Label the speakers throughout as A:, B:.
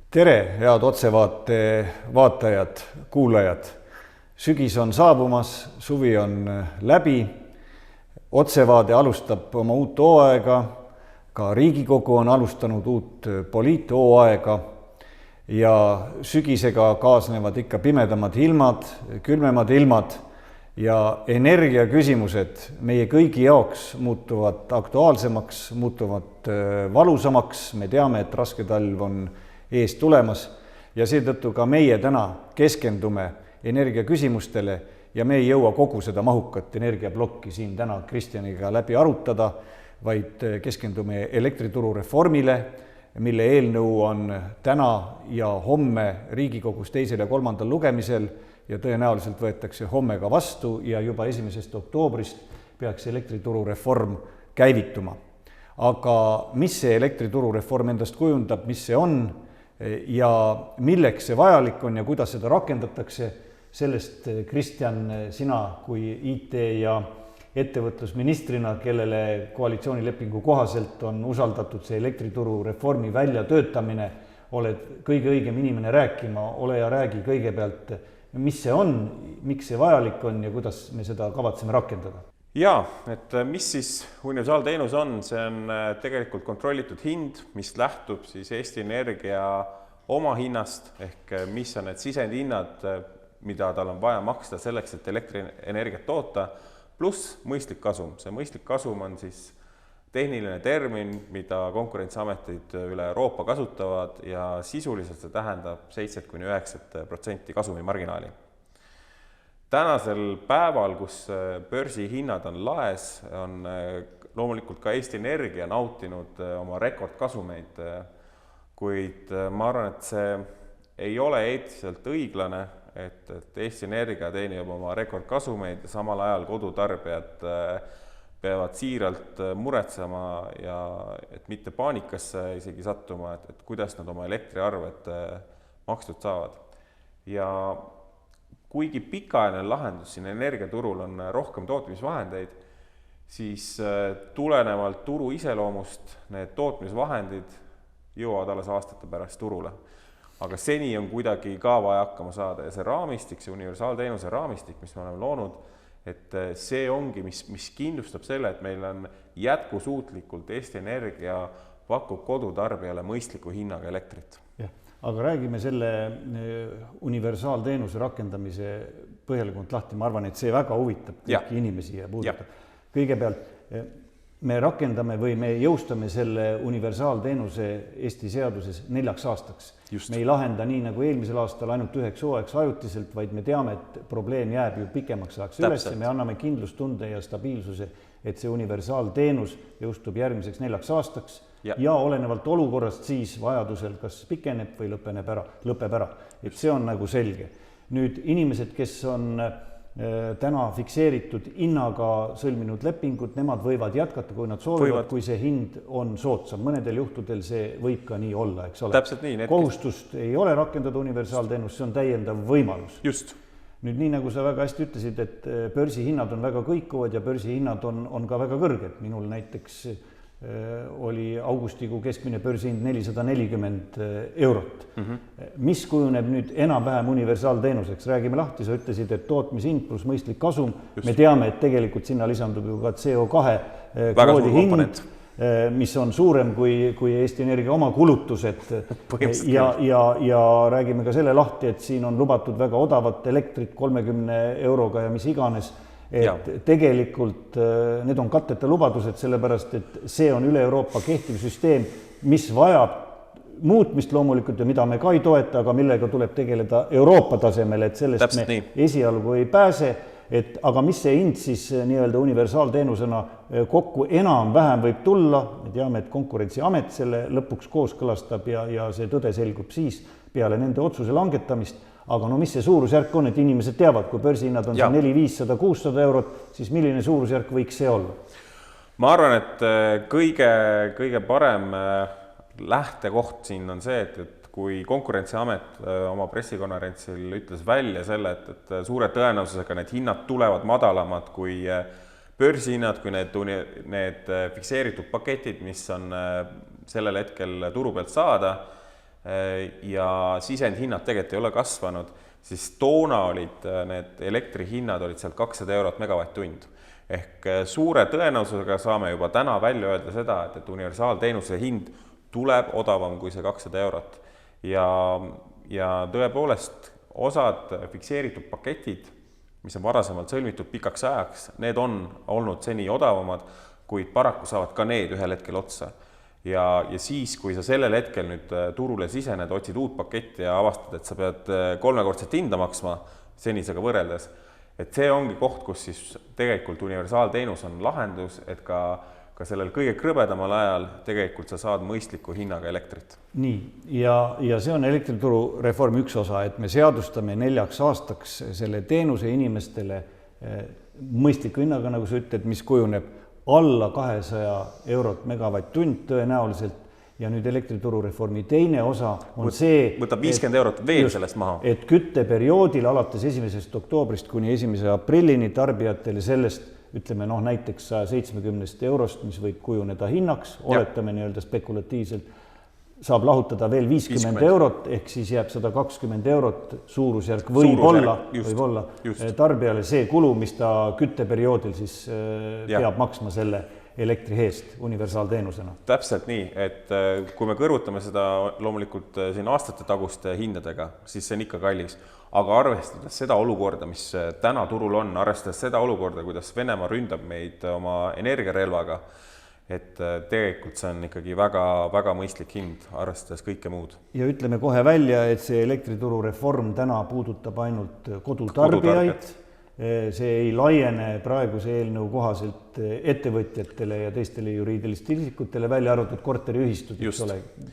A: Tere, head otsevaate vaatajad, kuulajad. Sügis on saabumas, suvi on läbi. Otsevaade alustab oma uut hooaega, ka Riigikogu on alustanud uut poliithooaega ja sügisega kaasnevad ikka pimedamad ilmad, külmemad ilmad ja energiaküsimused meie kõigi jaoks muutuvad aktuaalsemaks, muutuvad valusamaks. Me teame, et raske talv on ees tulemas ja seetõttu ka meie täna keskendume energiaküsimustele ja me ei jõua kogu seda mahukat energiablokki siin täna Kristjaniga läbi arutada, vaid keskendume elektrituru reformile, mille eelnõu on täna ja homme Riigikogus 2. ja 3. lugemisel ja tõenäoliselt võetakse homme ka vastu ja juba 1. oktoobrist peaks elektrituru reform käivituma. Aga mis see elektrituru reform endast kujundab, mis see on ja milleks see vajalik on ja kuidas seda rakendatakse, sellest, Kristjan, sina kui IT- ja ettevõtlusministrina, kellele koalitsioonilepingu kohaselt on usaldatud see elektrituru reformi väljatöötamine, oled kõige õigem inimene rääkima, ole ja räägi kõigepealt, mis see on, miks see vajalik on ja kuidas me seda kavatseme rakendada?
B: Jaa, et mis siis universaalteenus on? See on tegelikult kontrollitud hind, mis lähtub siis Eesti Energia oma hinnast ehk mis on need sisendhinnad, mida tal on vaja maksta selleks, et elektrienergiat toota, pluss mõistlik kasum. See mõistlik kasum on siis tehniline termin, mida konkurentsiametid üle Euroopa kasutavad ja sisuliselt see tähendab 7–9% kasumimarginaali. Tänasel päeval, kus börsihinnad on laes, on loomulikult ka Eesti Energia nautinud oma rekordkasumeid, kuid ma arvan, et see ei ole eetiliselt õiglane, et Eesti Energia teenib oma rekordkasumeid ja samal ajal kodutarbijad peavad siiralt muretsema ja et mitte paanikasse isegi sattuma, et kuidas nad oma elektriarved makstud saavad. Ja kuigi pikaajaline lahendus siin energiaturul on rohkem tootmisvahendeid, siis tulenevalt turu iseloomust need tootmisvahendid jõuavad alles aastate pärast turule. Aga seni on kuidagi ka vaja hakkama saada ja see raamistik, see universaalteenuse raamistik, mis me oleme loonud, et see ongi, mis kindlustab selle, et meil on jätkusuutlikult Eesti Energia pakub kodutarbijale mõistliku hinnaga elektrit.
A: Aga räägime selle universaalteenuse rakendamise põhjalikult lahti. Ma arvan, et see väga huvitab kõiki inimesi ja puudutab. Kõigepealt me rakendame või me jõustame selle universaalteenuse Eesti seaduses 4 aastaks. Just. Me ei lahenda nii nagu eelmisel aastal ainult 1 hooajaks ajutiselt, vaid me teame, et probleem jääb ju pikemaks ajaks üles ja me anname kindlustunde ja stabiilsuse, et see universaalteenus jõustub järgmiseks 4 aastaks ja olenevalt olukorrast siis vajadusel kas pikeneb või lõpeb ära. Et see on nagu selge. Nüüd inimesed, kes on täna fikseeritud hinnaga sõlminud lepingud, nemad võivad jätkata, kui nad soovivad, kui see hind on soodsam. Mõnedel juhtudel see võib ka nii olla, eks ole.
B: Täpselt nii.
A: Kohustust ei ole rakendada universaalteenus, see on täiendav võimalus.
B: Just.
A: Nüüd nii, nagu sa väga hästi ütlesid, et börsihinnad on väga kõikuvad ja börsihinnad on ka väga kõrged. Minul näiteks oli augustikuu keskmine börsihind 440 eurot. Mis kujuneb nüüd enam-vähem universaalteenuseks? Räägime lahti, sa ütlesid, et tootmishind pluss mõistlik kasum. Just. Me teame, et tegelikult sinna lisandub ju ka CO2 kvoodi hind, mis on suurem kui Eesti Energia oma kulutused ja räägime ka selle lahti, et siin on lubatud väga odavat elektrit 30 euroga ja mis iganes. Et tegelikult need on katteta lubadused, sellepärast, et see on üle Euroopa kehtiv süsteem, mis vajab muutmist loomulikult ja mida me ka ei toeta, aga millega tuleb tegeleda Euroopa tasemel, et sellest
B: Täpselt
A: me
B: nii.
A: Esialgu ei pääse. Aga mis see hind siis nii-öelda universaalteenusena kokku enam-vähem võib tulla? Me teame, et Konkurentsiamet selle lõpuks kooskõlastab ja see tõde selgub siis peale nende otsuse langetamist. Aga no mis see suurusjärk on, et inimesed teavad, kui börsihinnad on 400, 500, 600 eurot, siis milline suurusjärk võiks see olla?
B: Ma arvan, et kõige parem lähtekoht siin on see, et kui Konkurentsiamet oma pressikonverentsil ütles välja selle, et suure tõenäosusega need hinnad tulevad madalamad kui börsihinnad, kui need fikseeritud paketid, mis on sellel hetkel turu pealt saada, ja sisendhinnad tegelikult ei ole kasvanud, siis toona olid need elektrihinnad olid seal 200 eurot megavatt-tund. Ehk suure tõenäosusega saame juba täna välja öelda seda, et universaalteenuse hind tuleb odavam kui see 200 eurot. Ja tõepoolest osad fikseeritud paketid, mis on varasemalt sõlmitud pikaks ajaks, need on olnud seni odavamad, kuid paraku saavad ka need ühel hetkel otsa. Ja siis, kui sa sellel hetkel nüüd turule sisened, otsid uut paketti ja avastad, et sa pead 3-kordset hinda maksma senisega võrreldes, et see ongi koht, kus siis tegelikult universaalteenus on lahendus, et ka sellel kõige krõbedamal ajal tegelikult sa saad mõistliku hinnaga elektrit.
A: Nii, ja see on elektrituru reformi üks osa, et me seadustame 4 aastaks selle teenuse inimestele mõistliku hinnaga, nagu sa ütled, mis kujuneb alla 200 eurot megavatt-tund tõenäoliselt, ja nüüd elektrituru reformi teine osa on see,
B: võtab 50 eurot veel sellest maha.
A: Et kütteperioodil alates 1. oktoobrist kuni 1. aprillini tarbijatele sellest, ütleme näiteks 170 eurost, mis võib kujuneda hinnaks, oletame nii-öelda spekulatiivselt, saab lahutada veel 50 eurot, ehk siis jääb 120 eurot suurusjärk võib-olla tarbijale see kulu, mis ta kütteperioodil siis peab maksma selle elektri eest universaalteenusena.
B: Täpselt nii, et kui me kõrvutame seda loomulikult siin aastate taguste hindadega, siis see on ikka kallis. Aga arvestades seda olukorda, mis täna turul on, arvestades seda olukorda, kuidas Venemaa ründab meid oma energiarelvaga, et tegelikult see on ikkagi väga mõistlik hind, arvestades kõike muud.
A: Ja ütleme kohe välja, et see elektrituru reform täna puudutab ainult kodutarbijaid. See ei laiene praeguse eelnõu kohaselt ettevõtjatele ja teistele juriidilistele isikutele, välja arvatud korteriühistud,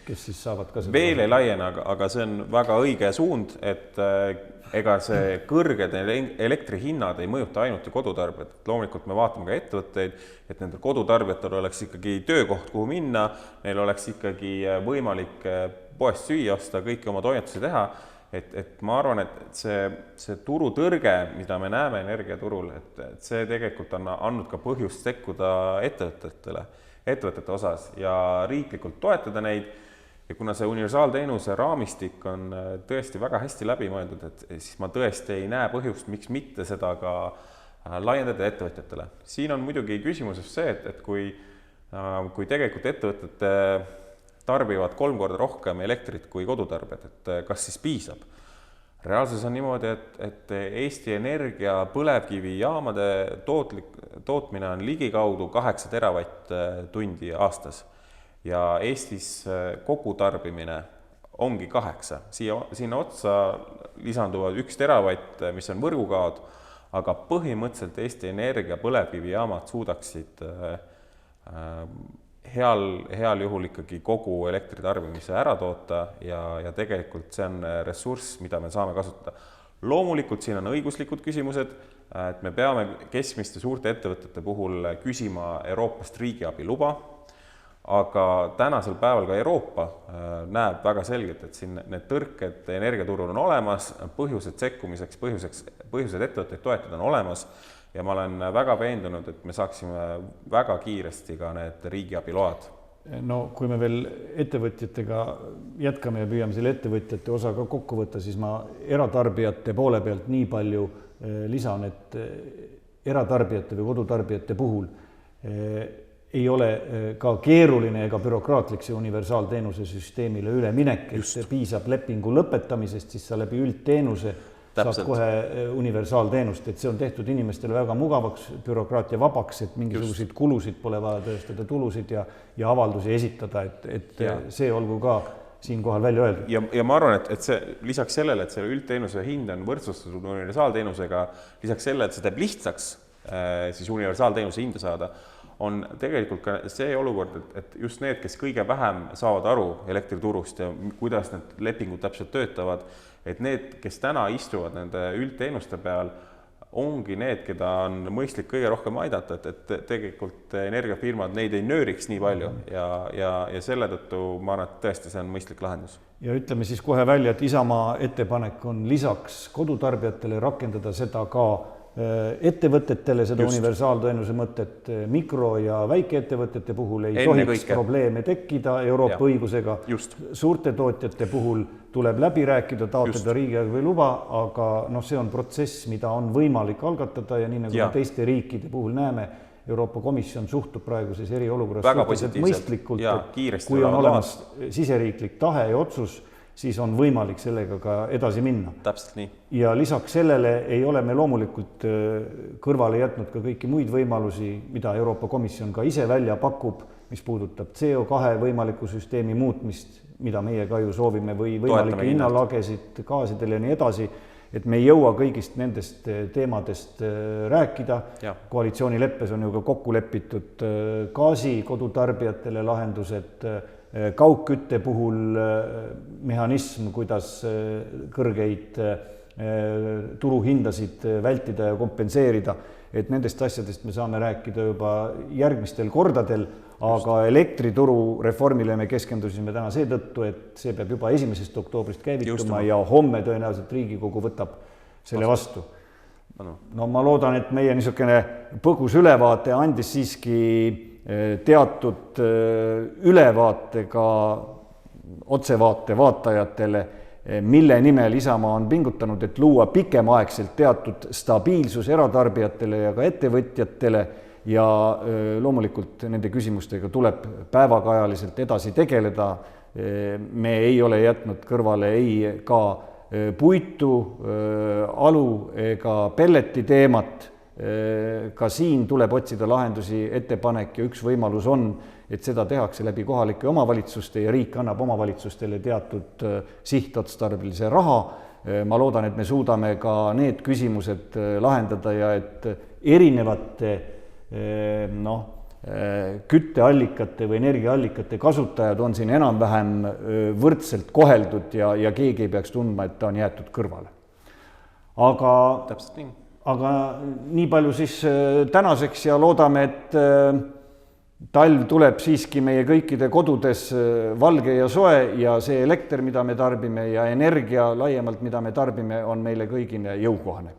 A: kes siis saavad ka seda.
B: Veel ei laiene, aga see on väga õige suund, et ega see kõrged elektrihinnad ei mõjuta ainult ju kodutarbijad. Loomulikult me vaatame ka ettevõtteid, et nendel kodutarbijatel oleks ikkagi töökoht, kuhu minna, neil oleks ikkagi võimalik poest süüa osta, kõiki oma toimetusi teha. Et ma arvan, et see turutõrge, mida me näeme energiaturul, et see tegelikult on andnud ka põhjust sekkuda ettevõtete osas ja riiklikult toetada neid. Ja kuna see universaalteenuse raamistik on tõesti väga hästi läbi mõeldud, et siis ma tõesti ei näe põhjust, miks mitte seda ka laiendada ettevõtjatele. Siin on muidugi küsimuses see, et kui tegelikult ettevõtete tarbivad 3 korda rohkem elektrit kui kodutarbijad, et kas siis piisab? Reaalsus on niimoodi, et Eesti Energia põlevkivijaamade tootmine on ligikaudu 8 teravatt-tundi aastas ja Eestis kogutarbimine ongi 8. Sinna otsa lisanduvad 1 teravatt, mis on võrgukaod, aga põhimõtteliselt Eesti Energia põlevkivijaamad suudaksid heal juhul ikkagi kogu elektritarbimise ära toota ja tegelikult see on ressurss, mida me saame kasutada. Loomulikult siin on õiguslikud küsimused, et me peame keskmiste suurte ettevõtete puhul küsima Euroopast riigiabi luba, aga tänasel päeval ka Euroopa näeb väga selgelt, et siin need tõrked energiaturul on olemas, põhjused sekkumiseks, põhjused ettevõtteid toetada on olemas. Ja ma olen väga veendunud, et me saaksime väga kiiresti ka need riigiabiload.
A: No kui me veel ettevõtjatega jätkame ja püüame selle ettevõtjate osa ka kokku võtta, siis ma eratarbijate poole pealt nii palju lisan, et eratarbijate või kodutarbijate puhul ei ole ka keeruline ega bürokraatlik see universaalteenuse süsteemile üleminek, et piisab lepingu lõpetamisest, siis sa läbi üldteenuse saab kohe universaalteenust, et see on tehtud inimestele väga mugavaks, bürokraatia vabaks, et mingisuguseid kulusid pole vaja tõestada, tulusid ja avaldusi esitada, et see olgu ka siinkohal välja öeldud.
B: Ja ma arvan, et see lisaks sellele, et see üldteenuse hind on võrdsustatud universaalteenusega, lisaks sellele, et see teeb lihtsaks siis universaalteenuse hinda saada, on tegelikult ka see olukord, et just need, kes kõige vähem saavad aru elektriturust ja kuidas need lepingud täpselt töötavad, et need, kes täna istuvad nende üldteenuste peal, ongi need, keda on mõistlik kõige rohkem aidata, et tegelikult energiafirmad neid ei nööriks nii palju ja selle tõttu ma arvan, et tõesti see on mõistlik lahendus.
A: Ja ütleme siis kohe välja, et Isamaa ettepanek on lisaks kodutarbijatele rakendada seda ka ettevõtetele seda universaalteenuse mõtet, mikro- ja väikeettevõtete puhul ei tohiks probleeme tekkida Euroopa õigusega. Suurte tootjate puhul tuleb läbi rääkida, taotleda riigiabi luba, aga see on protsess, mida on võimalik algatada ja nii nagu me teiste riikide puhul näeme, Euroopa Komisjon suhtub praeguses eriolukorras suhteliselt mõistlikult, et kui on olemas siseriiklik tahe ja otsus, siis on võimalik sellega ka edasi minna.
B: Täpselt nii.
A: Ja lisaks sellele ei ole me loomulikult kõrvale jätnud ka kõiki muid võimalusi, mida Euroopa Komisjon ka ise välja pakub, mis puudutab CO2 võimaliku süsteemi muutmist, mida meie ka ju soovime, või võimalikke hinnalagesid gaasidele ja nii edasi, et me ei jõua kõigist nendest teemadest rääkida. Koalitsioonileppes on ju ka kokku lepitud gaasi kodutarbijatele lahendused, kaugkütte puhul mehhanism, kuidas kõrgeid turuhindasid vältida ja kompenseerida, et nendest asjadest me saame rääkida juba järgmistel kordadel, aga elektrituru reformile me keskendusime täna seetõttu, et see peab juba 1. oktoobrist käivituma ja homme tõenäoliselt Riigikogu võtab selle vastu. No ma loodan, et meie niisugune põgus ülevaate andis siiski teatud ülevaate ka otsevaate vaatajatele, mille nimel Isamaa on pingutanud, et luua pikemaaegselt teatud stabiilsus eratarbijatele ja ka ettevõtjatele ja loomulikult nende küsimustega tuleb päevakajaliselt edasi tegeleda. Me ei ole jätnud kõrvale ei ka puitu, alu ega pelleti teemat. Ka siin tuleb otsida lahendusi, ettepanek ja üks võimalus on, et seda tehakse läbi kohalike omavalitsuste ja riik annab omavalitsustele teatud sihtotstarbelise raha. Ma loodan, et me suudame ka need küsimused lahendada ja et erinevate kütteallikate või energiaallikate kasutajad on siin enam-vähem võrdselt koheldud ja keegi ei peaks tundma, et ta on jäetud kõrvale. Aga nii palju siis tänaseks ja loodame, et talv tuleb siiski meie kõikide kodudes valge ja soe ja see elekter, mida me tarbime ja energia laiemalt, mida me tarbime, on meile kõigile jõukohane.